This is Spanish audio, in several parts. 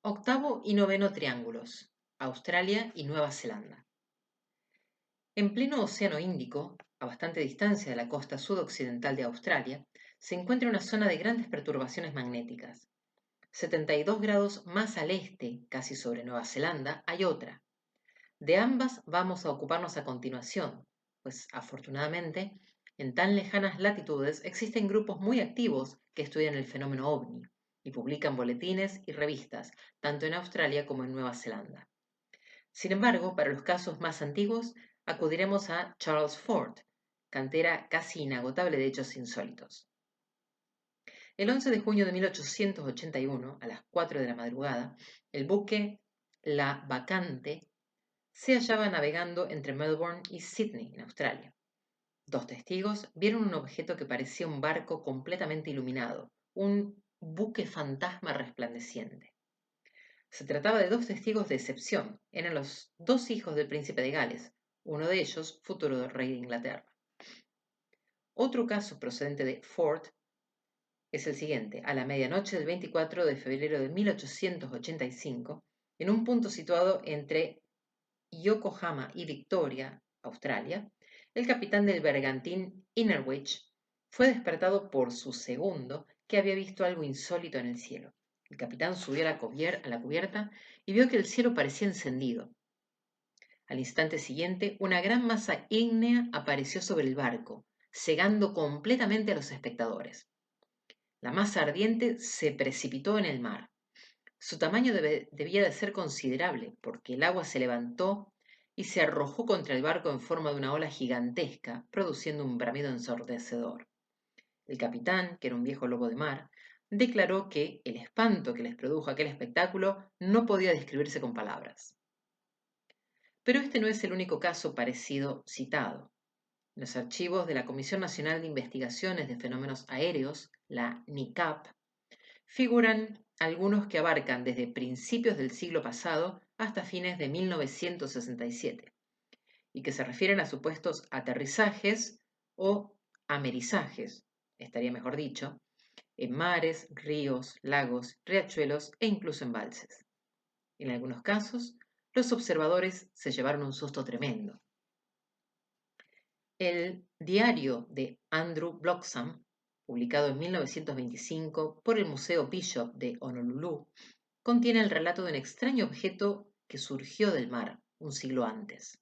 Octavo y noveno triángulos, Australia y Nueva Zelanda. En pleno Océano Índico, a bastante distancia de la costa sudoccidental de Australia, se encuentra una zona de grandes perturbaciones magnéticas. 72 grados más al este, casi sobre Nueva Zelanda, hay otra. De ambas vamos a ocuparnos a continuación, pues afortunadamente, en tan lejanas latitudes existen grupos muy activos que estudian el fenómeno ovni y publican boletines y revistas, tanto en Australia como en Nueva Zelanda. Sin embargo, para los casos más antiguos, acudiremos a Charles Fort, cantera casi inagotable de hechos insólitos. El 11 de junio de 1881, a las 4 de la madrugada, el buque La Bacante se hallaba navegando entre Melbourne y Sydney, en Australia. Dos testigos vieron un objeto que parecía un barco completamente iluminado, un buque fantasma resplandeciente. Se trataba de dos testigos de excepción. Eran los dos hijos del príncipe de Gales, uno de ellos futuro rey de Inglaterra. Otro caso procedente de Fort es el siguiente. A la medianoche del 24 de febrero de 1885, en un punto situado entre Yokohama y Victoria, Australia, el capitán del bergantín Innerwich fue despertado por su segundo, que había visto algo insólito en el cielo. El capitán subió a la cubierta y vio que el cielo parecía encendido. Al instante siguiente, una gran masa ígnea apareció sobre el barco, cegando completamente a los espectadores. La masa ardiente se precipitó en el mar. Su tamaño debía de ser considerable, porque el agua se levantó y se arrojó contra el barco en forma de una ola gigantesca, produciendo un bramido ensordecedor. El capitán, que era un viejo lobo de mar, declaró que el espanto que les produjo aquel espectáculo no podía describirse con palabras. Pero este no es el único caso parecido citado. En los archivos de la Comisión Nacional de Investigaciones de Fenómenos Aéreos, la NICAP, figuran algunos que abarcan desde principios del siglo pasado hasta fines de 1967 y que se refieren a supuestos aterrizajes o amerizajes, estaría mejor dicho, en mares, ríos, lagos, riachuelos e incluso embalses. En algunos casos, los observadores se llevaron un susto tremendo. El diario de Andrew Bloxham, publicado en 1925 por el Museo Bishop de Honolulu, contiene el relato de un extraño objeto que surgió del mar un siglo antes.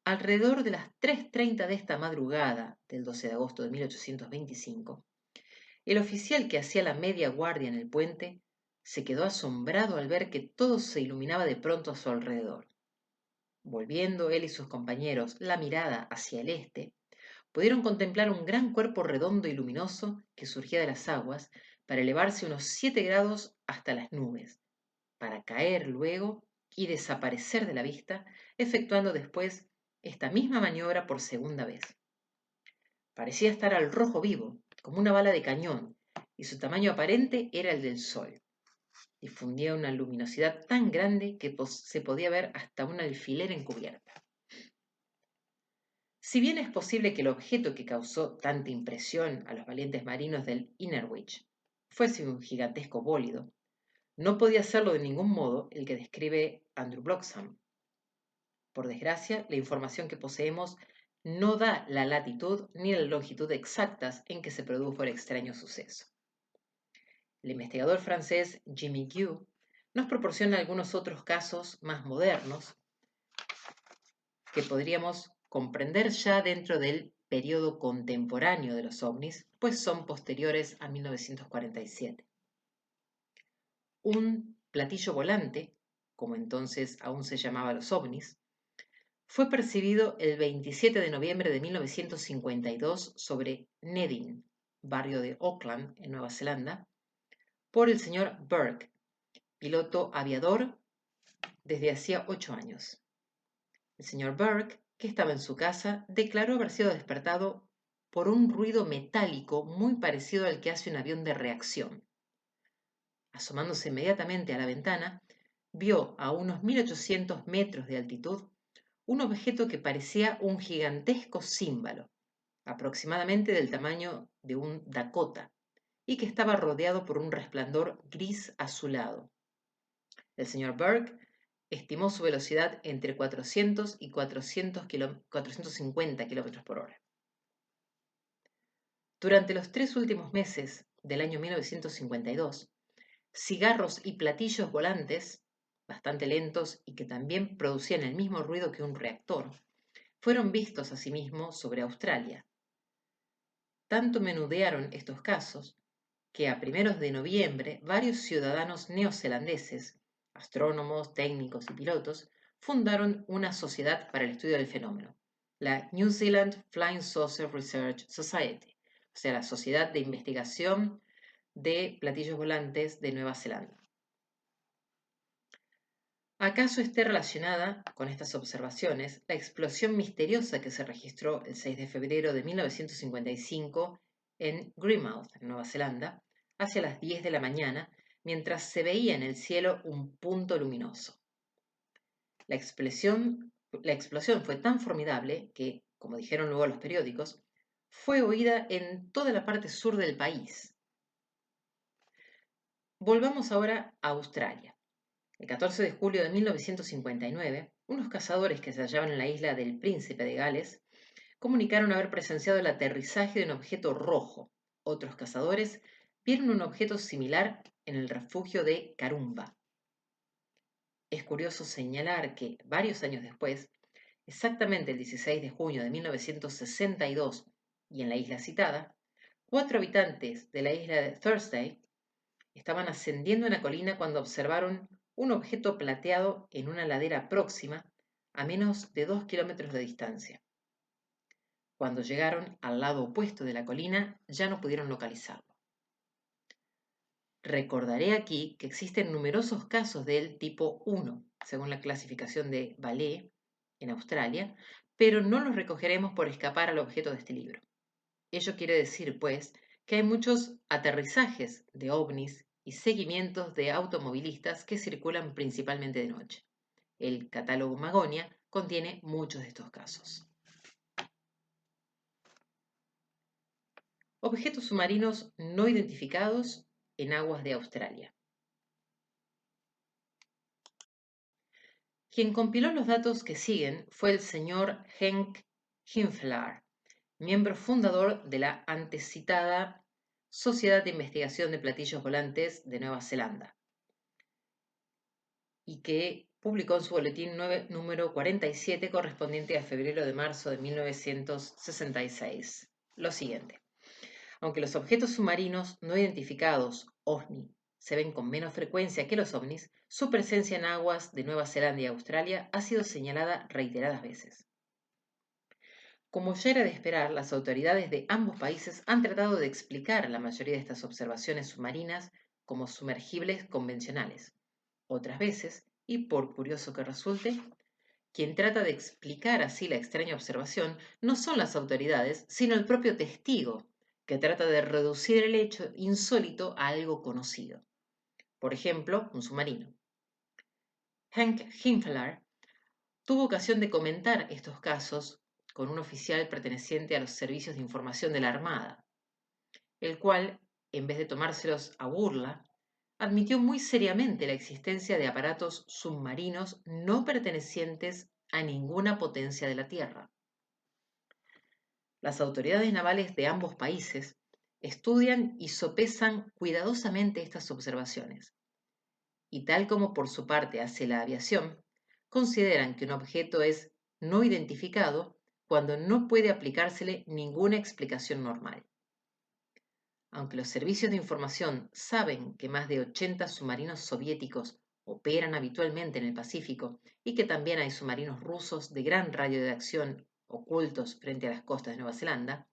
Alrededor de las 3:30 de esta madrugada del 12 de agosto de 1825, el oficial que hacía la media guardia en el puente se quedó asombrado al ver que todo se iluminaba de pronto a su alrededor. Volviendo él y sus compañeros la mirada hacia el este, pudieron contemplar un gran cuerpo redondo y luminoso que surgía de las aguas para elevarse unos 7 grados hasta las nubes, para caer luego y desaparecer de la vista, efectuando después esta misma maniobra por segunda vez. Parecía estar al rojo vivo, como una bala de cañón, y su tamaño aparente era el del sol. Difundía una luminosidad tan grande que se podía ver hasta un alfiler encubierta. Si bien es posible que el objeto que causó tanta impresión a los valientes marinos del Innerwich fuese un gigantesco bólido, no podía serlo de ningún modo el que describe Andrew Bloxham. Por desgracia, la información que poseemos no da la latitud ni la longitud exactas en que se produjo el extraño suceso. El investigador francés Jimmy Gue nos proporciona algunos otros casos más modernos que podríamos comprender ya dentro del periodo contemporáneo de los ovnis, pues son posteriores a 1947. Un platillo volante, como entonces aún se llamaba los ovnis, fue percibido el 27 de noviembre de 1952 sobre Nedin, barrio de Auckland, en Nueva Zelanda, por el señor Burke, piloto aviador desde hacía 8 años. El señor Burke, que estaba en su casa, declaró haber sido despertado por un ruido metálico muy parecido al que hace un avión de reacción. Asomándose inmediatamente a la ventana, vio a unos 1800 metros de altitud un objeto que parecía un gigantesco címbalo, aproximadamente del tamaño de un Dakota, y que estaba rodeado por un resplandor gris azulado. El señor Burke estimó su velocidad entre 400 y 450 kilómetros por hora. Durante los 3 últimos meses del año 1952, cigarros y platillos volantes, bastante lentos y que también producían el mismo ruido que un reactor, fueron vistos asimismo sobre Australia. Tanto menudearon estos casos que a primeros de noviembre varios ciudadanos neozelandeses, astrónomos, técnicos y pilotos, fundaron una sociedad para el estudio del fenómeno, la New Zealand Flying Saucer Research Society, o sea, la Sociedad de Investigación de Platillos Volantes de Nueva Zelanda. ¿Acaso esté relacionada con estas observaciones la explosión misteriosa que se registró el 6 de febrero de 1955 en Greymouth, en Nueva Zelanda, hacia las 10 de la mañana, mientras se veía en el cielo un punto luminoso? La explosión fue tan formidable que, como dijeron luego los periódicos, fue oída en toda la parte sur del país. Volvamos ahora a Australia. El 14 de julio de 1959, unos cazadores que se hallaban en la isla del Príncipe de Gales comunicaron haber presenciado el aterrizaje de un objeto rojo. Otros cazadores vieron un objeto similar en el refugio de Karumba. Es curioso señalar que, varios años después, exactamente el 16 de junio de 1962, y en la isla citada, 4 habitantes de la isla de Thursday estaban ascendiendo una colina cuando observaron un objeto plateado en una ladera próxima, a menos de 2 kilómetros de distancia. Cuando llegaron al lado opuesto de la colina, ya no pudieron localizarlo. Recordaré aquí que existen numerosos casos del tipo 1, según la clasificación de Vallée, en Australia, pero no los recogeremos por escapar al objeto de este libro. Ello quiere decir, pues, que hay muchos aterrizajes de ovnis y seguimientos de automovilistas que circulan principalmente de noche. El catálogo Magonia contiene muchos de estos casos. Objetos submarinos no identificados en aguas de Australia. Quien compiló los datos que siguen fue el señor Henk Hinflaar, miembro fundador de la antecitada Sociedad de Investigación de Platillos Volantes de Nueva Zelanda, y que publicó en su boletín número 47 correspondiente a febrero de marzo de 1966 lo siguiente. Aunque los objetos submarinos no identificados, OVNI, se ven con menos frecuencia que los ovnis, su presencia en aguas de Nueva Zelanda y Australia ha sido señalada reiteradas veces. Como ya era de esperar, las autoridades de ambos países han tratado de explicar la mayoría de estas observaciones submarinas como sumergibles convencionales. Otras veces, y por curioso que resulte, quien trata de explicar así la extraña observación no son las autoridades, sino el propio testigo, que trata de reducir el hecho insólito a algo conocido. Por ejemplo, un submarino. Henk Hinflaar tuvo ocasión de comentar estos casos con un oficial perteneciente a los servicios de información de la Armada, el cual, en vez de tomárselos a burla, admitió muy seriamente la existencia de aparatos submarinos no pertenecientes a ninguna potencia de la Tierra. Las autoridades navales de ambos países estudian y sopesan cuidadosamente estas observaciones, y tal como por su parte hace la aviación, consideran que un objeto es no identificado cuando no puede aplicársele ninguna explicación normal. Aunque los servicios de información saben que más de 80 submarinos soviéticos operan habitualmente en el Pacífico y que también hay submarinos rusos de gran radio de acción ocultos frente a las costas de Nueva Zelanda,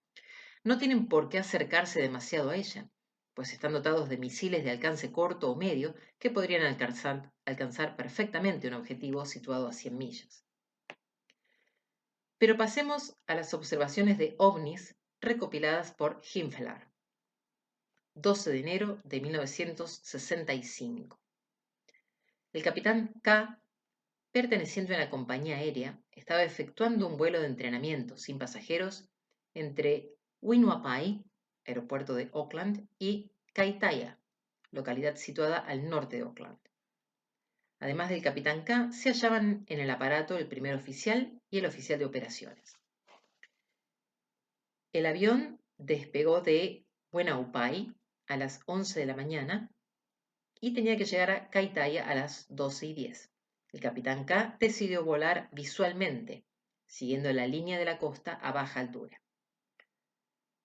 no tienen por qué acercarse demasiado a ella, pues están dotados de misiles de alcance corto o medio que podrían alcanzar perfectamente un objetivo situado a 100 millas. Pero pasemos a las observaciones de ovnis recopiladas por Hinflaar. 12 de enero de 1965. El capitán K, perteneciente a una compañía aérea, estaba efectuando un vuelo de entrenamiento sin pasajeros entre Winuapai, aeropuerto de Auckland, y Kaitaia, localidad situada al norte de Auckland. Además del capitán K, se hallaban en el aparato el primer oficial y el oficial de operaciones. El avión despegó de Buenaupai a las 11 de la mañana y tenía que llegar a Kaitaia a las 12:10. El capitán K decidió volar visualmente, siguiendo la línea de la costa a baja altura.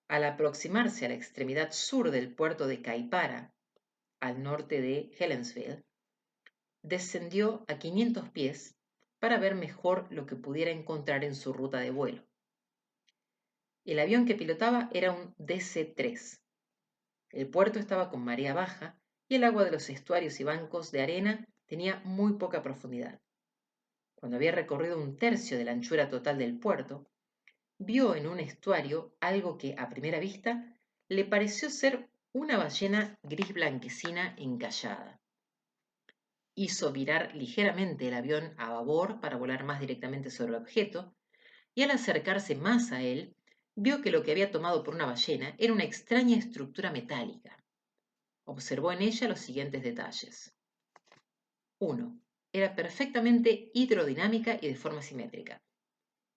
Al aproximarse a la extremidad sur del puerto de Kaipara, al norte de Helensville, descendió a 500 pies para ver mejor lo que pudiera encontrar en su ruta de vuelo. El avión que pilotaba era un DC-3. El puerto estaba con marea baja y el agua de los estuarios y bancos de arena tenía muy poca profundidad. Cuando había recorrido un tercio de la anchura total del puerto, vio en un estuario algo que a primera vista le pareció ser una ballena gris blanquecina encallada. Hizo virar ligeramente el avión a babor para volar más directamente sobre el objeto, y al acercarse más a él, vio que lo que había tomado por una ballena era una extraña estructura metálica. Observó en ella los siguientes detalles. 1. Era perfectamente hidrodinámica y de forma simétrica.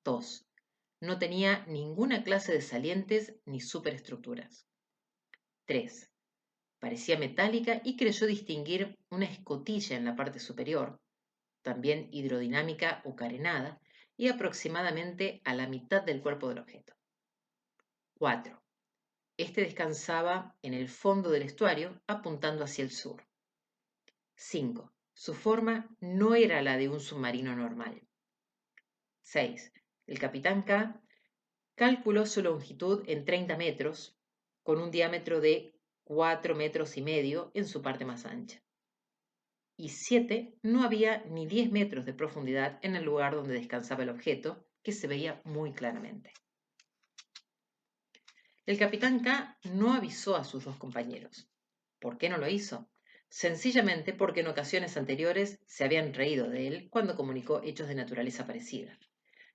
2. No tenía ninguna clase de salientes ni superestructuras. 3. Parecía metálica y creyó distinguir una escotilla en la parte superior, también hidrodinámica o carenada, y aproximadamente a la mitad del cuerpo del objeto. 4. Este descansaba en el fondo del estuario, apuntando hacia el sur. 5. Su forma no era la de un submarino normal. 6. El capitán K calculó su longitud en 30 metros, con un diámetro de 4,5 metros en su parte más ancha. Y 7. No había ni 10 metros de profundidad en el lugar donde descansaba el objeto, que se veía muy claramente. El capitán K no avisó a sus dos compañeros. ¿Por qué no lo hizo? Sencillamente porque en ocasiones anteriores se habían reído de él cuando comunicó hechos de naturaleza parecida.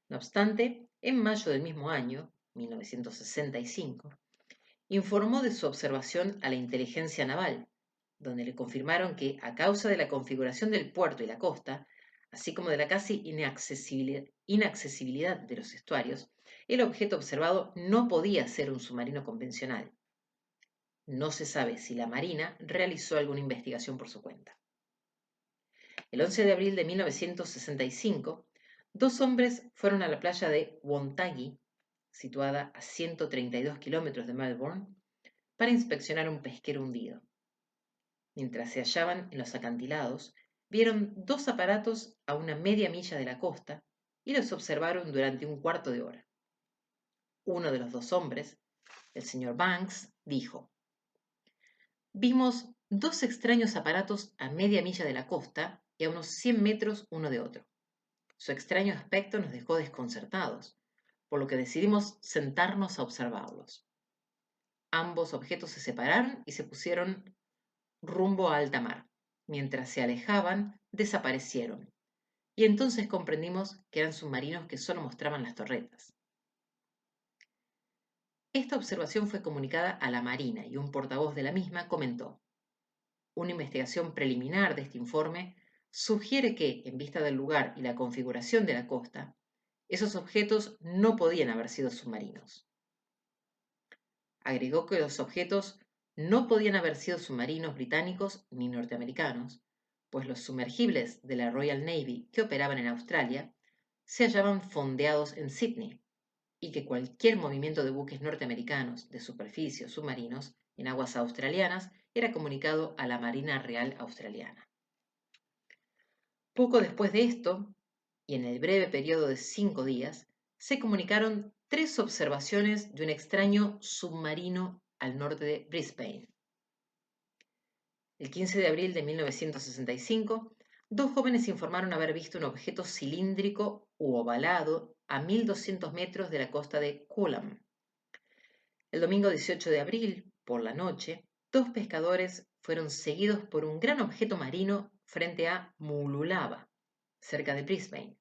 No obstante, en mayo del mismo año, 1965, informó de su observación a la inteligencia naval, donde le confirmaron que, a causa de la configuración del puerto y la costa, así como de la casi inaccesibilidad de los estuarios, el objeto observado no podía ser un submarino convencional. No se sabe si la Marina realizó alguna investigación por su cuenta. El 11 de abril de 1965, dos hombres fueron a la playa de Wonthaggi, situada a 132 kilómetros de Melbourne, para inspeccionar un pesquero hundido. Mientras se hallaban en los acantilados, vieron dos aparatos a una media milla de la costa y los observaron durante un cuarto de hora. Uno de los dos hombres, el señor Banks, dijo: «Vimos dos extraños aparatos a media milla de la costa y a unos 100 metros uno de otro. Su extraño aspecto nos dejó desconcertados, por lo que decidimos sentarnos a observarlos. Ambos objetos se separaron y se pusieron rumbo a alta mar. Mientras se alejaban, desaparecieron, y entonces comprendimos que eran submarinos que solo mostraban las torretas». Esta observación fue comunicada a la Marina y un portavoz de la misma comentó: «Una investigación preliminar de este informe sugiere que, en vista del lugar y la configuración de la costa, esos objetos no podían haber sido submarinos». Agregó que los objetos no podían haber sido submarinos británicos ni norteamericanos, pues los sumergibles de la Royal Navy que operaban en Australia se hallaban fondeados en Sydney, y que cualquier movimiento de buques norteamericanos de superficie o submarinos en aguas australianas era comunicado a la Marina Real Australiana. Poco después de esto, y en el breve periodo de 5 días, se comunicaron 3 observaciones de un extraño submarino al norte de Brisbane. El 15 de abril de 1965, dos jóvenes informaron haber visto un objeto cilíndrico u ovalado a 1.200 metros de la costa de Coolum. El domingo 18 de abril, por la noche, dos pescadores fueron seguidos por un gran objeto marino frente a Mululava, cerca de Brisbane.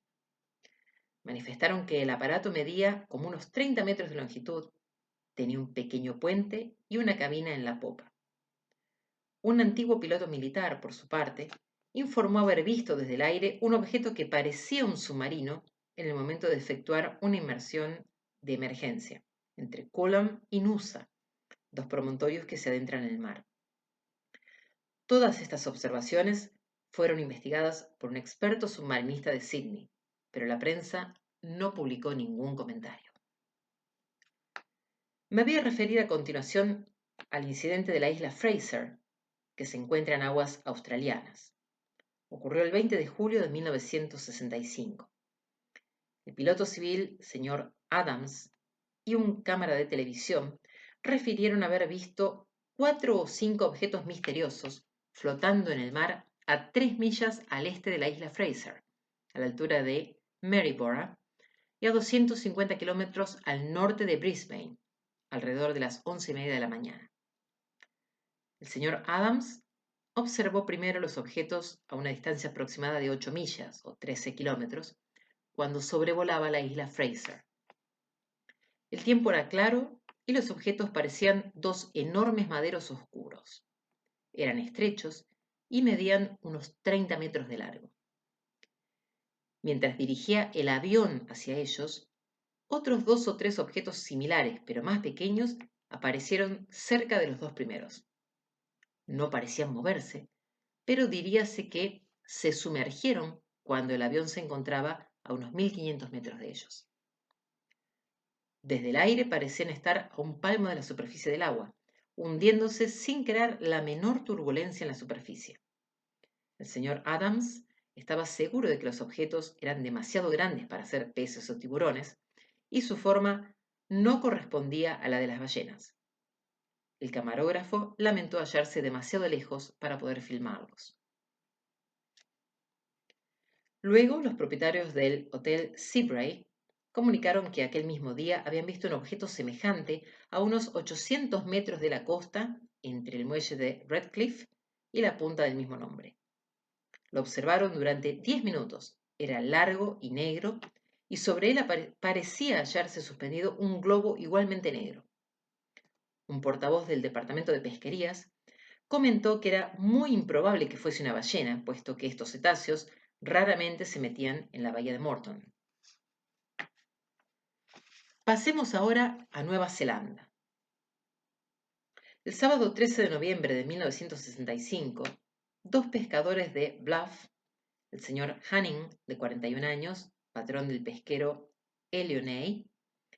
Manifestaron que el aparato medía como unos 30 metros de longitud, tenía un pequeño puente y una cabina en la popa. Un antiguo piloto militar, por su parte, informó haber visto desde el aire un objeto que parecía un submarino en el momento de efectuar una inmersión de emergencia entre Colham y Noosa, dos promontorios que se adentran en el mar. Todas estas observaciones fueron investigadas por un experto submarinista de Sydney, pero la prensa no publicó ningún comentario. Me voy a referir a continuación al incidente de la isla Fraser, que se encuentra en aguas australianas. Ocurrió el 20 de julio de 1965. El piloto civil, señor Adams, y un cámara de televisión refirieron haber visto 4 o 5 objetos misteriosos flotando en el mar a 3 millas al este de la isla Fraser, a la altura de Maryborough, y a 250 kilómetros al norte de Brisbane, alrededor de las 11:30 de la mañana. El señor Adams observó primero los objetos a una distancia aproximada de 8 millas o 13 kilómetros, cuando sobrevolaba la isla Fraser. El tiempo era claro y los objetos parecían 2 enormes maderos oscuros. Eran estrechos y medían unos 30 metros de largo. Mientras dirigía el avión hacia ellos, otros 2 o 3 objetos similares, pero más pequeños, aparecieron cerca de los 2 primeros. No parecían moverse, pero diríase que se sumergieron cuando el avión se encontraba a unos 1500 metros de ellos. Desde el aire parecían estar a un palmo de la superficie del agua, hundiéndose sin crear la menor turbulencia en la superficie. El señor Adams estaba seguro de que los objetos eran demasiado grandes para ser peces o tiburones, y su forma no correspondía a la de las ballenas. El camarógrafo lamentó hallarse demasiado lejos para poder filmarlos. Luego, los propietarios del Hotel Seabrae comunicaron que aquel mismo día habían visto un objeto semejante a unos 800 metros de la costa entre el muelle de Redcliffe y la punta del mismo nombre. Lo observaron durante 10 minutos. Era largo y negro, y sobre él parecía hallarse suspendido un globo igualmente negro. Un portavoz del Departamento de Pesquerías comentó que era muy improbable que fuese una ballena, puesto que estos cetáceos raramente se metían en la bahía de Moreton. Pasemos ahora a Nueva Zelanda. El sábado 13 de noviembre de 1965, 2 pescadores de Bluff, el señor Hanning, de 41 años, patrón del pesquero Elionay,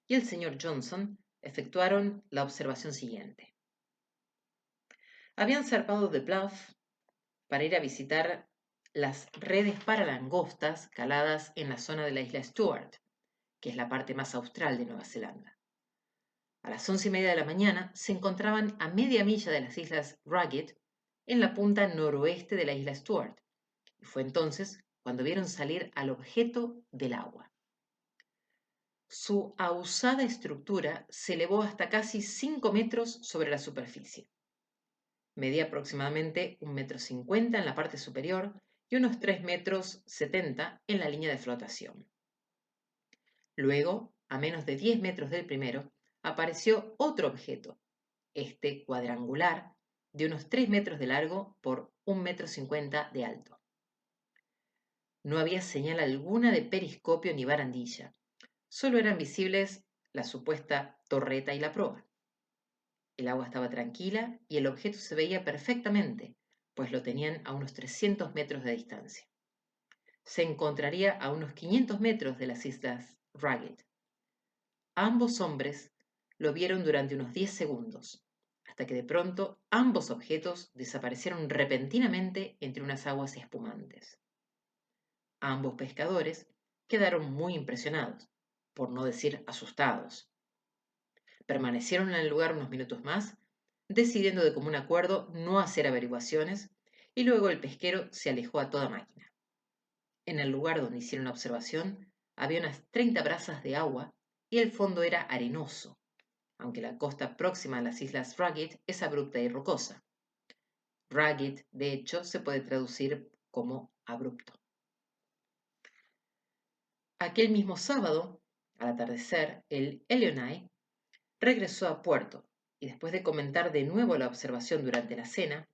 y el señor Johnson, efectuaron la observación siguiente. Habían zarpado de Bluff para ir a visitar las redes para langostas caladas en la zona de la isla Stewart, que es la parte más austral de Nueva Zelanda. A las 11:30 de la mañana se encontraban a media milla de las islas Ragged, en la punta noroeste de la isla Stewart, y fue entonces cuando vieron salir al objeto del agua. Su ahusada estructura se elevó hasta casi 5 metros sobre la superficie. Medía aproximadamente 1,50 metros en la parte superior y unos 3,70 metros en la línea de flotación. Luego, a menos de 10 metros del primero, apareció otro objeto, este cuadrangular, de unos 3 metros de largo por 1,50 metros de alto. No había señal alguna de periscopio ni barandilla, solo eran visibles la supuesta torreta y la proa. El agua estaba tranquila y el objeto se veía perfectamente, pues lo tenían a unos 300 metros de distancia. Se encontraría a unos 500 metros de las islas Ragged. Ambos hombres lo vieron durante unos 10 segundos, hasta que de pronto ambos objetos desaparecieron repentinamente entre unas aguas espumantes. Ambos pescadores quedaron muy impresionados, por no decir asustados. Permanecieron en el lugar unos minutos más, decidiendo de común acuerdo no hacer averiguaciones, y luego el pesquero se alejó a toda máquina. En el lugar donde hicieron la observación había unas 30 brazas de agua y el fondo era arenoso, aunque la costa próxima a las islas Ragged es abrupta y rocosa. Ragged, de hecho, se puede traducir como abrupto. Aquel mismo sábado, al atardecer, el Elionay regresó a puerto y después de comentar de nuevo la observación durante la cena,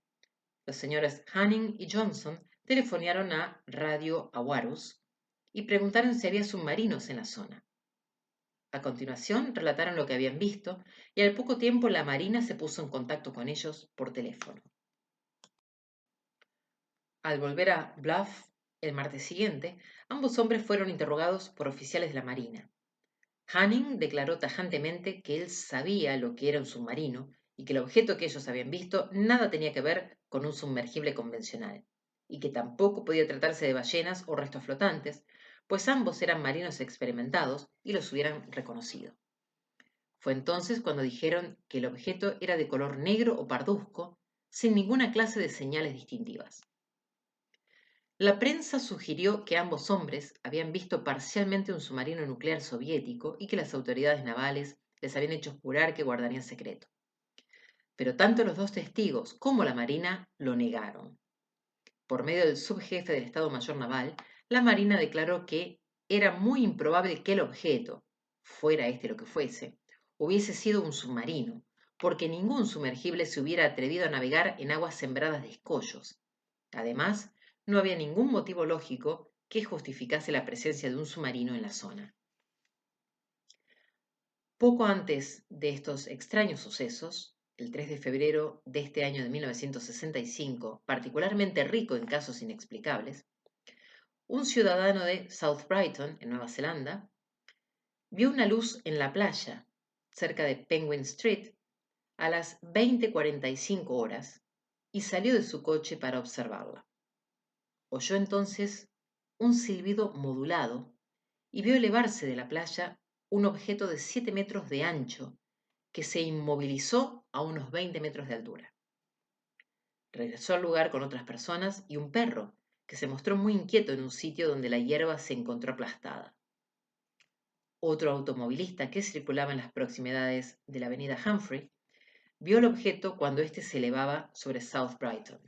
Los señores Hanning y Johnson telefonearon a Radio Awarus y preguntaron si había submarinos en la zona. A continuación, relataron lo que habían visto y al poco tiempo la Marina se puso en contacto con ellos por teléfono. Al volver a Bluff el martes siguiente, ambos hombres fueron interrogados por oficiales de la Marina. Hanning declaró tajantemente que él sabía lo que era un submarino y que el objeto que ellos habían visto nada tenía que ver con un sumergible convencional, y que tampoco podía tratarse de ballenas o restos flotantes, pues ambos eran marinos experimentados y los hubieran reconocido. Fue entonces cuando dijeron que el objeto era de color negro o parduzco, sin ninguna clase de señales distintivas. La prensa sugirió que ambos hombres habían visto parcialmente un submarino nuclear soviético y que las autoridades navales les habían hecho jurar que guardarían secreto. Pero tanto los dos testigos como la Marina lo negaron. Por medio del subjefe del Estado Mayor Naval, la Marina declaró que era muy improbable que el objeto, fuera este lo que fuese, hubiese sido un submarino, porque ningún sumergible se hubiera atrevido a navegar en aguas sembradas de escollos. Además, no había ningún motivo lógico que justificase la presencia de un submarino en la zona. Poco antes de estos extraños sucesos, el 3 de febrero de este año de 1965, particularmente rico en casos inexplicables, un ciudadano de South Brighton, en Nueva Zelanda, vio una luz en la playa, cerca de Penguin Street, a las 20:45 horas y salió de su coche para observarla. Oyó entonces un silbido modulado y vio elevarse de la playa un objeto de 7 metros de ancho que se inmovilizó a unos 20 metros de altura. Regresó al lugar con otras personas y un perro, que se mostró muy inquieto en un sitio donde la hierba se encontró aplastada. Otro automovilista que circulaba en las proximidades de la avenida Humphrey vio el objeto cuando éste se elevaba sobre South Brighton.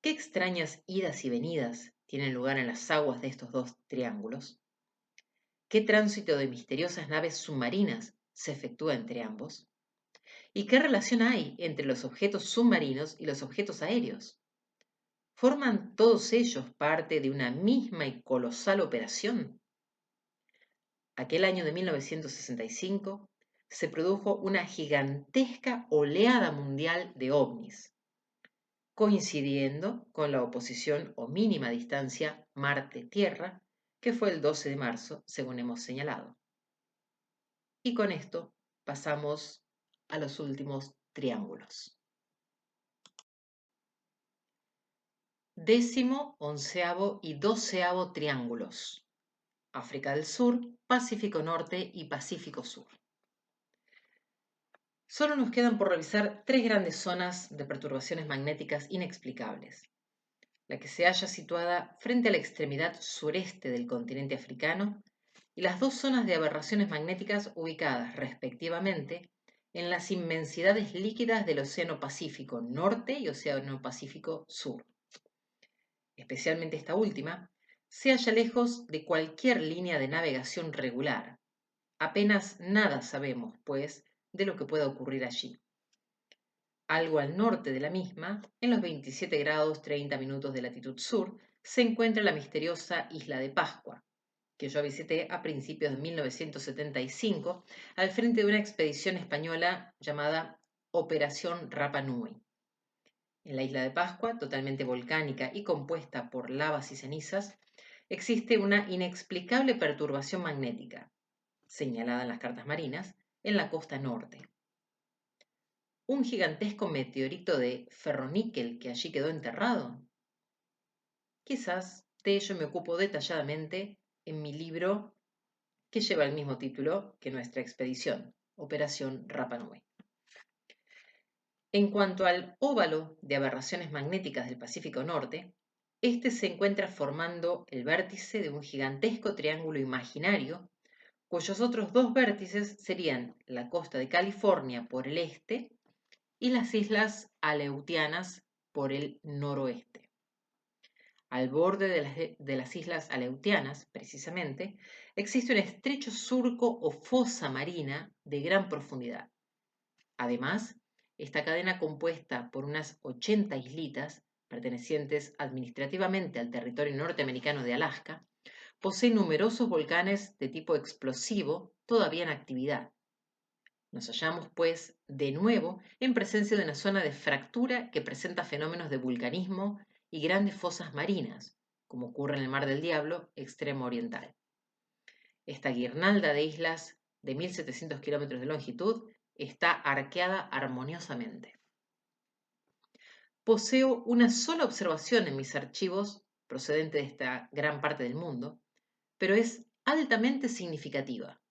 ¿Qué extrañas idas y venidas tienen lugar en las aguas de estos dos triángulos? ¿Qué tránsito de misteriosas naves submarinas se efectúa entre ambos? ¿Y qué relación hay entre los objetos submarinos y los objetos aéreos? ¿Forman todos ellos parte de una misma y colosal operación? Aquel año de 1965 se produjo una gigantesca oleada mundial de ovnis, coincidiendo con la oposición o mínima distancia Marte-Tierra, que fue el 12 de marzo, según hemos señalado. Y con esto pasamos a los últimos triángulos. 10º, 11º y 12º triángulos. África del Sur, Pacífico Norte y Pacífico Sur. Solo nos quedan por revisar 3 grandes zonas de perturbaciones magnéticas inexplicables. La que se halla situada frente a la extremidad sureste del continente africano y las 2 zonas de aberraciones magnéticas ubicadas, respectivamente, en las inmensidades líquidas del Océano Pacífico Norte y Océano Pacífico Sur. Especialmente esta última, se halla lejos de cualquier línea de navegación regular. Apenas nada sabemos, pues, de lo que pueda ocurrir allí. Algo al norte de la misma, en los 27 grados 30 minutos de latitud sur, se encuentra la misteriosa isla de Pascua, que yo visité a principios de 1975 al frente de una expedición española llamada Operación Rapa Nui. En la isla de Pascua, totalmente volcánica y compuesta por lavas y cenizas, existe una inexplicable perturbación magnética, señalada en las cartas marinas, en la costa norte. ¿Un gigantesco meteorito de ferroníquel que allí quedó enterrado? Quizás de ello me ocupo detalladamente en mi libro que lleva el mismo título que nuestra expedición, Operación Rapa Nui. En cuanto al óvalo de aberraciones magnéticas del Pacífico Norte, este se encuentra formando el vértice de un gigantesco triángulo imaginario, cuyos otros 2 vértices serían la costa de California por el este y las islas Aleutianas por el noroeste. Al borde de las islas Aleutianas, precisamente, existe un estrecho surco o fosa marina de gran profundidad. Además, Esta cadena, compuesta por unas 80 islitas, pertenecientes administrativamente al territorio norteamericano de Alaska, posee numerosos volcanes de tipo explosivo todavía en actividad. Nos hallamos, pues, de nuevo en presencia de una zona de fractura que presenta fenómenos de vulcanismo y grandes fosas marinas, como ocurre en el Mar del Diablo, extremo oriental. Esta guirnalda de islas de 1.700 kilómetros de longitud está arqueada armoniosamente. Poseo una sola observación en mis archivos, procedente de esta gran parte del mundo, pero es altamente significativa.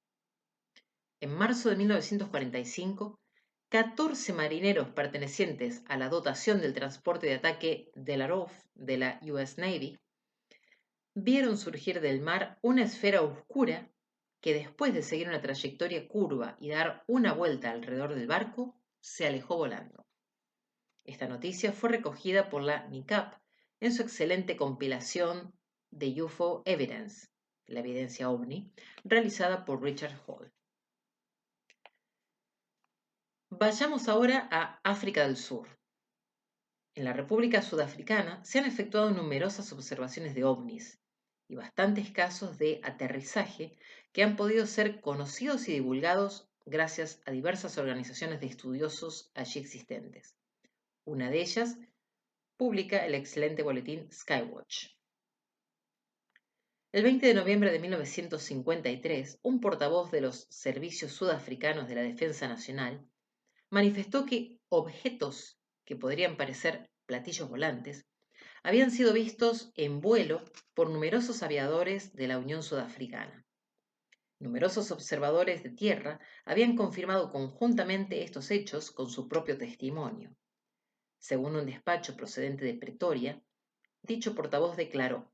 En marzo de 1945, 14 marineros pertenecientes a la dotación del transporte de ataque Delaroff de la US Navy vieron surgir del mar una esfera oscura que, después de seguir una trayectoria curva y dar una vuelta alrededor del barco, se alejó volando. Esta noticia fue recogida por la NICAP en su excelente compilación de UFO Evidence, la evidencia ovni, realizada por Richard Hall. Vayamos ahora a África del Sur. En la República Sudafricana se han efectuado numerosas observaciones de ovnis y bastantes casos de aterrizaje que han podido ser conocidos y divulgados gracias a diversas organizaciones de estudiosos allí existentes. Una de ellas publica el excelente boletín Skywatch. El 20 de noviembre de 1953, un portavoz de los Servicios Sudafricanos de la Defensa Nacional manifestó que objetos que podrían parecer platillos volantes habían sido vistos en vuelo por numerosos aviadores de la Unión Sudafricana. Numerosos observadores de tierra habían confirmado conjuntamente estos hechos con su propio testimonio. Según un despacho procedente de Pretoria, dicho portavoz declaró: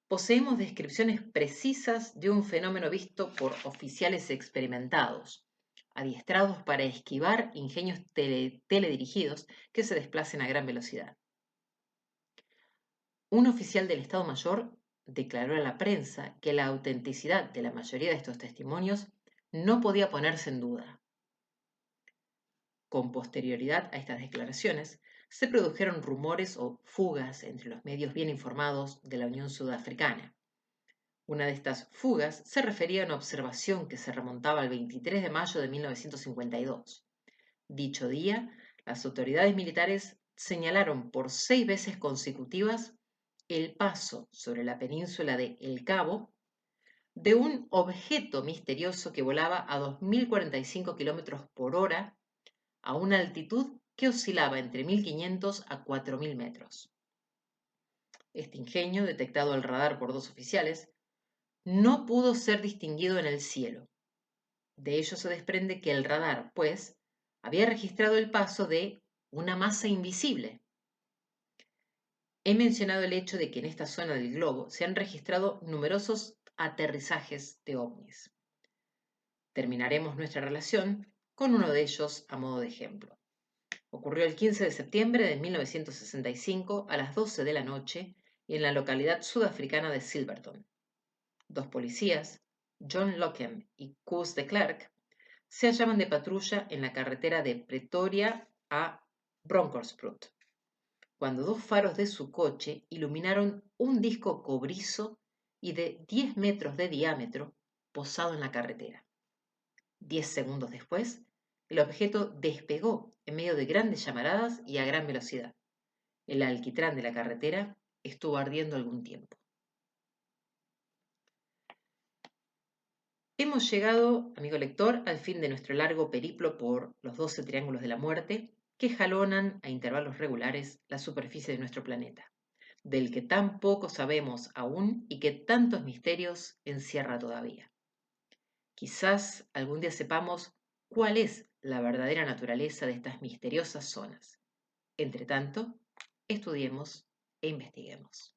poseemos descripciones precisas de un fenómeno visto por oficiales experimentados, adiestrados para esquivar ingenios teledirigidos que se desplacen a gran velocidad. Un oficial del Estado Mayor declaró a la prensa que la autenticidad de la mayoría de estos testimonios no podía ponerse en duda. Con posterioridad a estas declaraciones, se produjeron rumores o fugas entre los medios bien informados de la Unión Sudafricana. Una de estas fugas se refería a una observación que se remontaba al 23 de mayo de 1952. Dicho día, las autoridades militares señalaron por 6 veces consecutivas el paso sobre la península de El Cabo de un objeto misterioso que volaba a 2.045 kilómetros por hora a una altitud que oscilaba entre 1.500 a 4.000 metros. Este ingenio, detectado al radar por 2 oficiales, no pudo ser distinguido en el cielo. De ello se desprende que el radar, pues, había registrado el paso de una masa invisible. He mencionado el hecho de que en esta zona del globo se han registrado numerosos aterrizajes de ovnis. Terminaremos nuestra relación con uno de ellos a modo de ejemplo. Ocurrió el 15 de septiembre de 1965 a las 12 de la noche en la localidad sudafricana de Silverton. 2 policías, John Locken y Koos de Klerk, se hallaban de patrulla en la carretera de Pretoria a Bronkhorstspruit, cuando 2 faros de su coche iluminaron un disco cobrizo y de 10 metros de diámetro posado en la carretera. 10 segundos después, el objeto despegó en medio de grandes llamaradas y a gran velocidad. El alquitrán de la carretera estuvo ardiendo algún tiempo. Hemos llegado, amigo lector, al fin de nuestro largo periplo por los 12 triángulos de la muerte que jalonan a intervalos regulares la superficie de nuestro planeta, del que tan poco sabemos aún y que tantos misterios encierra todavía. Quizás algún día sepamos cuál es la verdadera naturaleza de estas misteriosas zonas. Entre tanto, estudiemos e investiguemos.